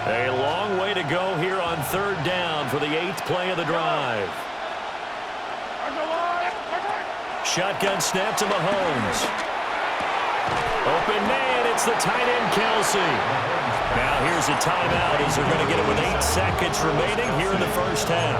A long way to go here on third down for the 8th play of the drive. Shotgun snap to Mahomes. Open man, it's the tight end Kelsey. Now here's a timeout as they're going to get it with 8 seconds remaining here in the first half.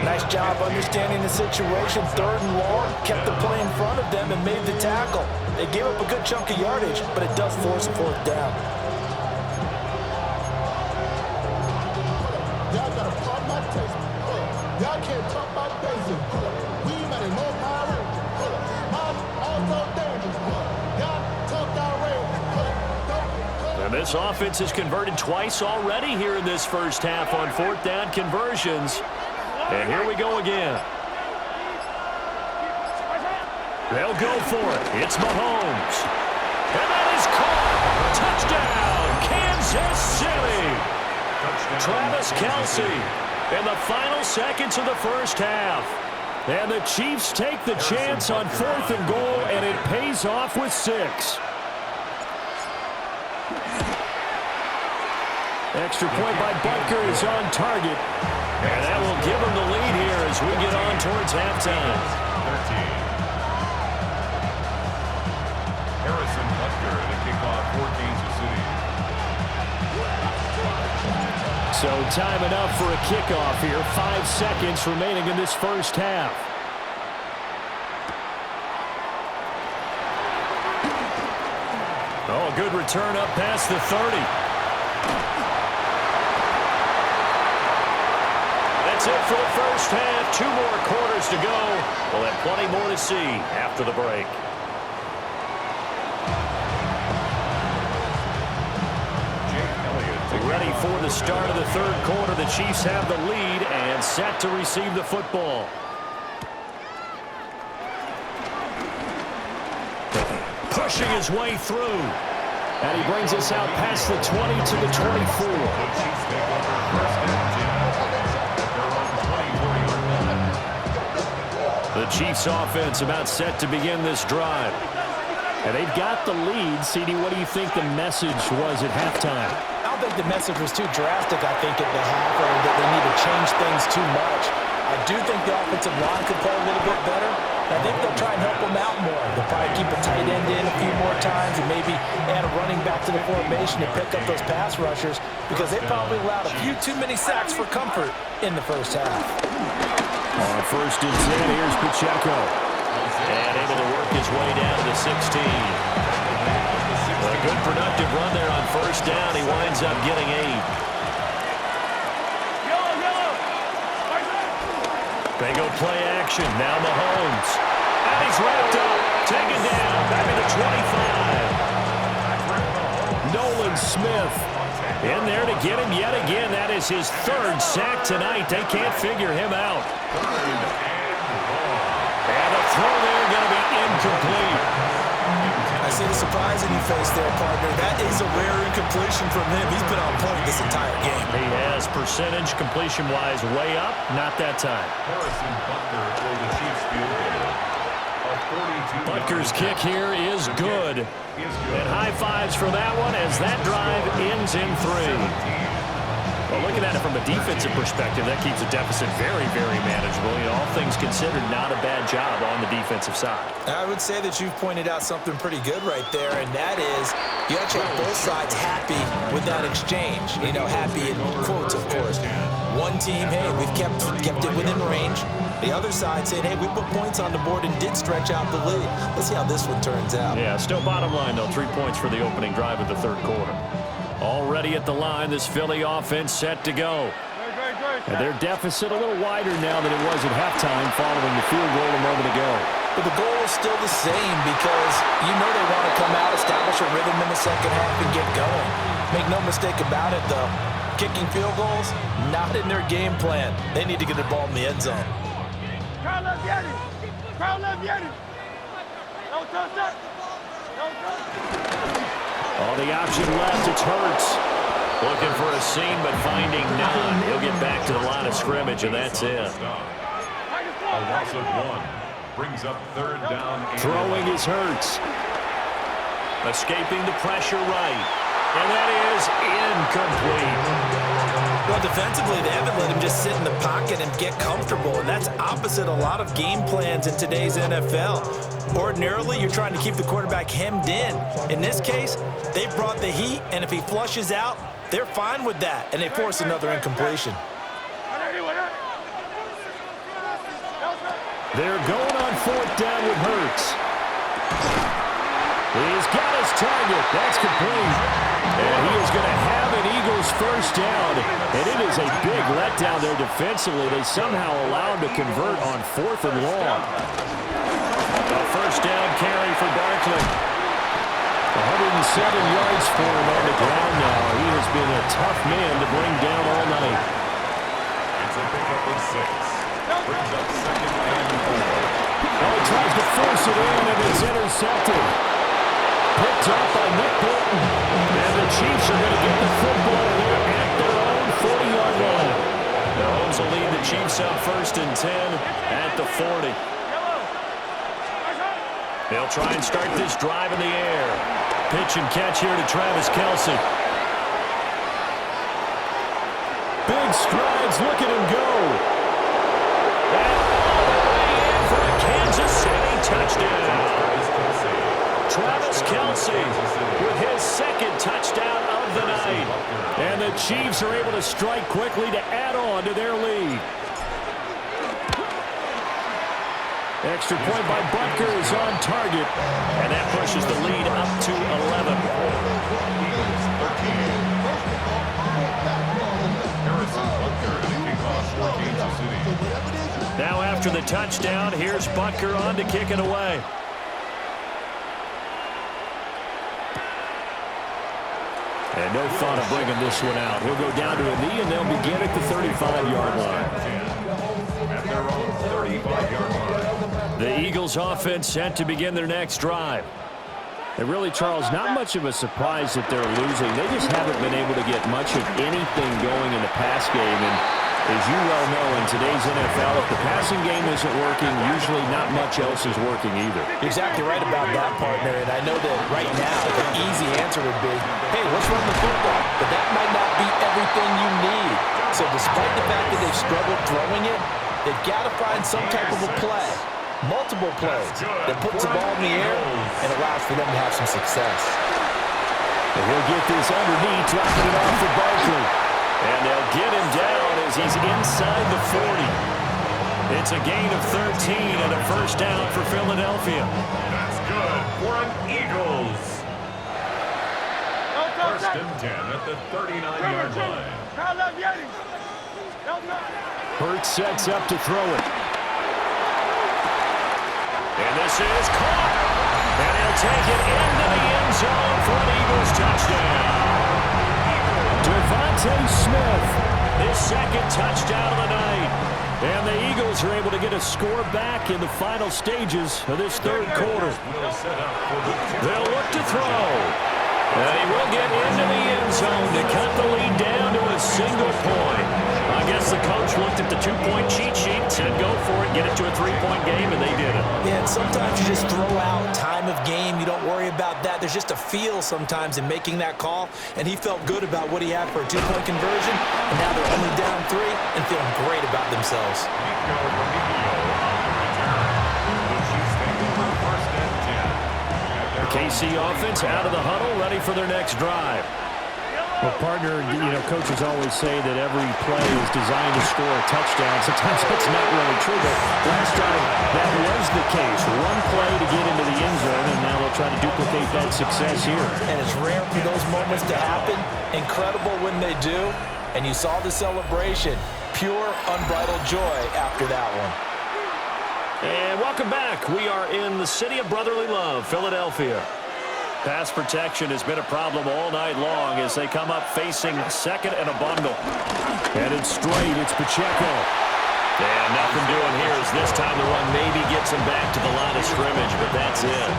Nice job understanding the situation. 3rd and long, kept the play in front of them and made the tackle. They gave up a good chunk of yardage, but it does force a 4th down. Y'all got to pop my taste. Y'all can't talk about basic. We might know power. I'm also dangerous. Y'all talk outrageous. And this offense has converted twice already here in this first half on 4th down conversions. And here we go again. They'll go for it. It's Mahomes. And that is caught. Touchdown, Kansas City. Travis Kelce in the final seconds of the first half. And the Chiefs take the chance on 4th and goal, and it pays off with 6. Extra point by Butker is on target. And that will give them the lead here as we get on towards halftime. 13. Harrison Butker to kick off for Kansas City. So time enough for a kickoff here. 5 seconds remaining in this first half. Oh, a good return up past the 30. That's it for the first half. 2 more quarters to go. We'll have plenty more to see after the break. Ready for the start of the 3rd quarter. The Chiefs have the lead and set to receive the football. Pushing his way through. And he brings us out past the 20 to the 24. The Chiefs offense about set to begin this drive. And they've got the lead. CD, what do you think the message was at halftime? I don't think the message was too drastic, I think, at the half, or that they need to change things too much. I do think the offensive line could play a little bit better. I think they'll try and help them out more. They'll probably keep a tight end in a few more times and maybe add a running back to the formation to pick up those pass rushers, because they probably allowed a few too many sacks for comfort in the first half. On 1st and 10, here's Pacheco. And able to work his way down to 16. A good productive run there on 1st down. He winds up getting 8. They go play action. Now Mahomes. And he's wrapped up. Taken down. Back at the 25. Nolan Smith in there to get him yet again. That is his 3rd sack tonight. They can't figure him out. And the throw there going to be incomplete. I see the surprise in your face there, partner. That is a rare incompletion from him. He's been on point this entire game. He has percentage completion-wise way up. Not that time. Harrison Butker for the Chiefs field goal. Butker's kick here is good. And high fives for that one as that drive ends in 3. Well, looking at it from a defensive perspective, that keeps the deficit very, very manageable. You know, all things considered, not a bad job on the defensive side. I would say that you've pointed out something pretty good right there, and that is you actually have both sides happy with that exchange. You know, happy in quotes, of course. One team, hey, we've kept it within range. The other side saying, hey, we put points on the board and did stretch out the lead. Let's see how this one turns out. Yeah, still bottom line, though. 3 points for the opening drive of the 3rd quarter. Already at the line, this Philly offense set to go. And their deficit a little wider now than it was at halftime following the field goal a moment ago. But the goal is still the same, because you know they want to come out, establish a rhythm in the second half, and get going. Make no mistake about it, though. Kicking field goals, not in their game plan. They need to get the ball in the end zone. Crowd left Yanni. Crowd left Yanni. Don't touch that. Don't touch that. All the option left, it's Hurts. Looking for a seam, but finding none. He'll get back to the line of scrimmage, and that's it. A loss of 1 brings up 3rd down. Throwing is Hurts. Escaping the pressure right. And that is incomplete. Well, defensively, they haven't let him just sit in the pocket and get comfortable, and that's opposite a lot of game plans in today's NFL. Ordinarily, you're trying to keep the quarterback hemmed in. In this case, they brought the heat, and if he flushes out, they're fine with that, and they force another incompletion. They're going on fourth down with Hurts. He's got his target. That's complete. And he is going to have an Eagles first down. And it is a big letdown there defensively. They somehow allow him to convert on fourth and long. A first down carry for Barkley. 107 yards for him on the ground now. He has been a tough man to bring down all night. It's a pickup of 6. Brings up second and 4. Oh, he tries to force it in, and it's intercepted. Picked up by Nick Bolton. And the Chiefs are going to get the football here at their own 40-yard line. Mahomes will lead the Chiefs up first and 10 at the 40. They'll try and start this drive in the air. Pitch and catch here to Travis Kelce. Big strides. Look at him go. And all the way in for a Kansas City touchdown. Travis Kelce with his second touchdown of the night. And the Chiefs are able to strike quickly to add on to their lead. Extra point by Butker is on target. And that pushes the lead up to 11. Now after the touchdown, here's Butker on to kick it away. And no thought of bringing this one out. He'll go down to a knee, and they'll begin at the 35-yard line. At their own 35-yard line. The Eagles offense set to begin their next drive. And really, Charles, not much of a surprise that they're losing. They just haven't been able to get much of anything going in the pass game. And as you well know, in today's NFL, if the passing game isn't working, usually not much else is working either. You're exactly right about that, partner. And I know that right now the easy answer would be, hey, let's run the football. But that might not be everything you need. So despite the fact that they've struggled throwing it, they've got to find some type of a play, multiple plays, that puts the ball in the air and allows for them to have some success. And he'll get this underneath, dropping it off for Barkley. And they'll get him down as he's inside the 40. It's a gain of 13 and a first down for Philadelphia. That's good for an Eagles. First and 10 at the 39-yard line. Hurts sets up to throw it. And this is caught. And he'll take it into the end zone for an Eagles touchdown. Devontae Smith, his second touchdown of the night. And the Eagles are able to get a score back in the final stages of this third quarter. They'll look to throw. And he will get into the end zone to cut the lead down to a single point. I guess the coach looked at the two-point cheat sheet, said go for it, get it to a three-point game, and they did it. Yeah, and sometimes you just throw out time of game. You don't worry about that. There's just a feel sometimes in making that call, and he felt good about what he had for a two-point conversion, and now they're only down 3 and feeling great about themselves. The KC offense out of the huddle, ready for their next drive. Well, partner, you know, coaches always say that every play is designed to score a touchdown. Sometimes that's not really true, but last time that was the case. One play to get into the end zone, and now they'll try to duplicate that success here. And it's rare for those moments to happen. Incredible when they do. And you saw the celebration. Pure, unbridled joy after that one. And welcome back. We are in the city of brotherly love, Philadelphia. Pass protection has been a problem all night long as they come up facing second and a bundle. Headed straight, it's Pacheco. And nothing doing here as this time the run maybe gets him back to the line of scrimmage, but that's it.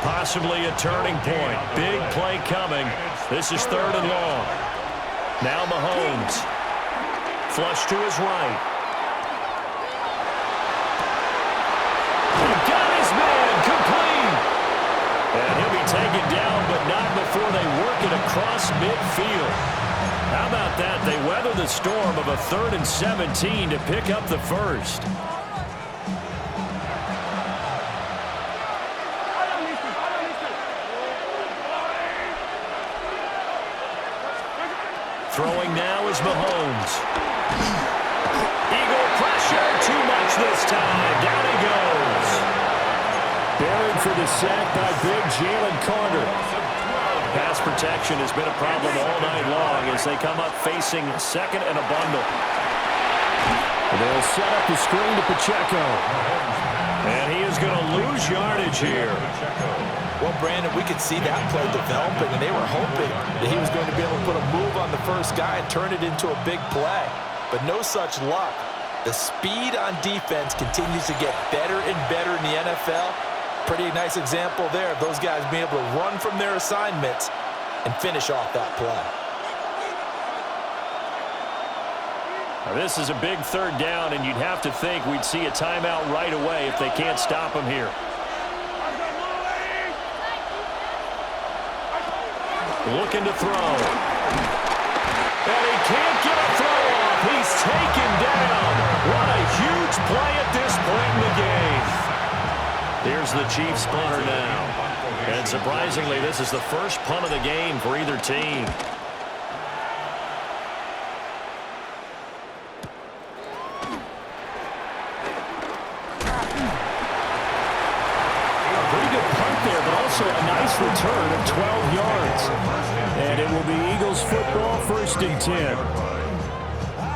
Possibly a turning point. Big play coming. This is third and long. Now Mahomes. Flush to his right. Got his man complete. And he'll be taken down, but not before they work it across midfield. How about that? They went the storm of a 3rd and 17 to pick up the first. Throwing now is Mahomes. Eagle pressure, too much this time. Down he goes. Buried for the sack by big Jalen Carter. Pass protection has been a problem all night long as they come up facing 2nd and a bundle. They'll set up the screen to Pacheco. And he is going to lose yardage here. Well, Brandon, we could see that play developing, and they were hoping that he was going to be able to put a move on the first guy and turn it into a big play. But no such luck. The speed on defense continues to get better and better in the NFL. Pretty nice example there of those guys being able to run from their assignments and finish off that play. Now, this is a big 3rd down, and you'd have to think we'd see a timeout right away if they can't stop him here. Looking to throw. And he can't get a throw off. He's taken down. What a huge play at this point in the game. Here's the Chiefs punter now. And surprisingly, this is the first punt of the game for either team. A pretty good punt there, but also a nice return of 12 yards. And it will be Eagles football, 1st and 10.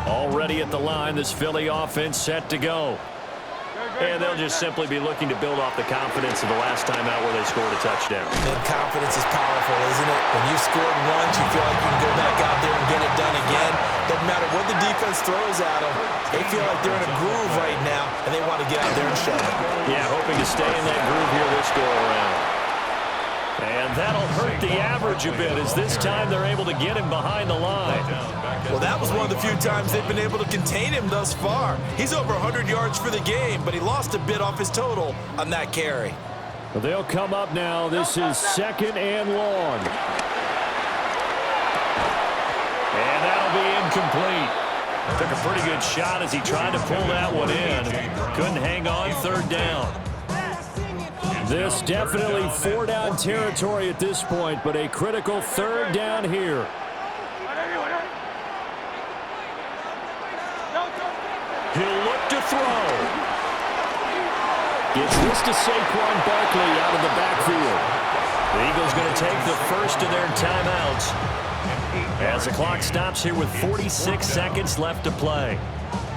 Already at the line, this Philly offense set to go. And they'll just simply be looking to build off the confidence of the last time out where they scored a touchdown. And confidence is powerful, isn't it? When you scored once, you feel like you can go back out there and get it done again. Doesn't matter what the defense throws at them. They feel like they're in a groove right now, and they want to get out there and show it. Yeah, hoping to stay in that groove here this go-around. And that'll hurt the average a bit as this time they're able to get him behind the line. Well, that was one of the few times they've been able to contain him thus far. He's over 100 yards for the game, but he lost a bit off his total on that carry. Well, they'll come up now. This is 2nd and long. And that'll be incomplete. Took a pretty good shot as he tried to pull that one in. Couldn't hang on 3rd down. This definitely 4-down territory at this point, but a critical 3rd down here. He'll look to throw. Gets this to Saquon Barkley out of the backfield. The Eagles going to take the first of their timeouts as the clock stops here with 46 seconds left to play.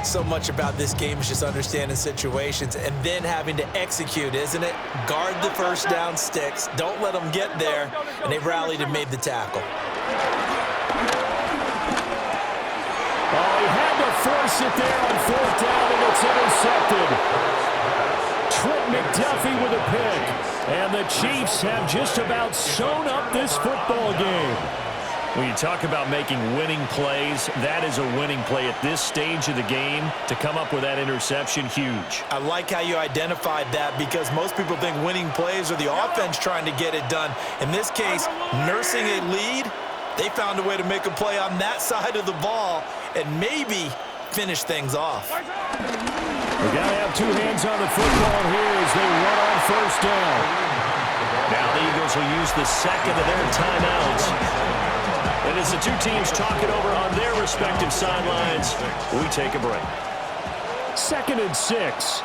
So much about this game is just understanding situations and then having to execute, isn't it? Guard the first down sticks. Don't let them get there. And they rallied and made the tackle. Oh, he had to force it there on 4th down, and it's intercepted. Trent McDuffie with a pick. And the Chiefs have just about sewn up this football game. When you talk about making winning plays, that is a winning play at this stage of the game. To come up with that interception, huge. I like how you identified that because most people think winning plays are the offense trying to get it done. In this case, nursing a lead, they found a way to make a play on that side of the ball and maybe finish things off. We got to have 2 hands on the football here as they run on 1st down. Now the Eagles will use the 2nd of their timeouts. And as the 2 teams talk it over on their respective sidelines, we take a break. 2nd and 6.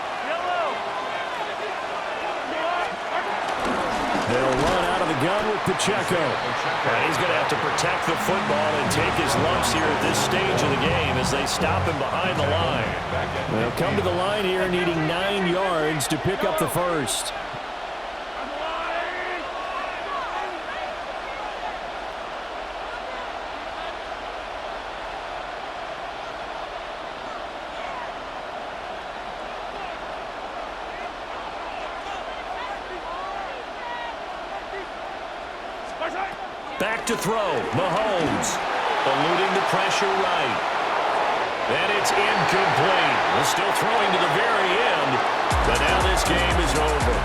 They'll run out of the gun with Pacheco. And he's going to have to protect the football and take his lumps here at this stage of the game as they stop him behind the line. They'll come to the line here needing 9 yards to pick up the first. Back to throw. Mahomes eluding the pressure right. And it's incomplete. We're still throwing to the very end, but now this game is over.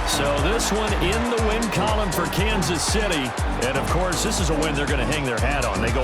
So this one in the win column for Kansas City. And, of course, this is a win they're going to hang their hat on. They go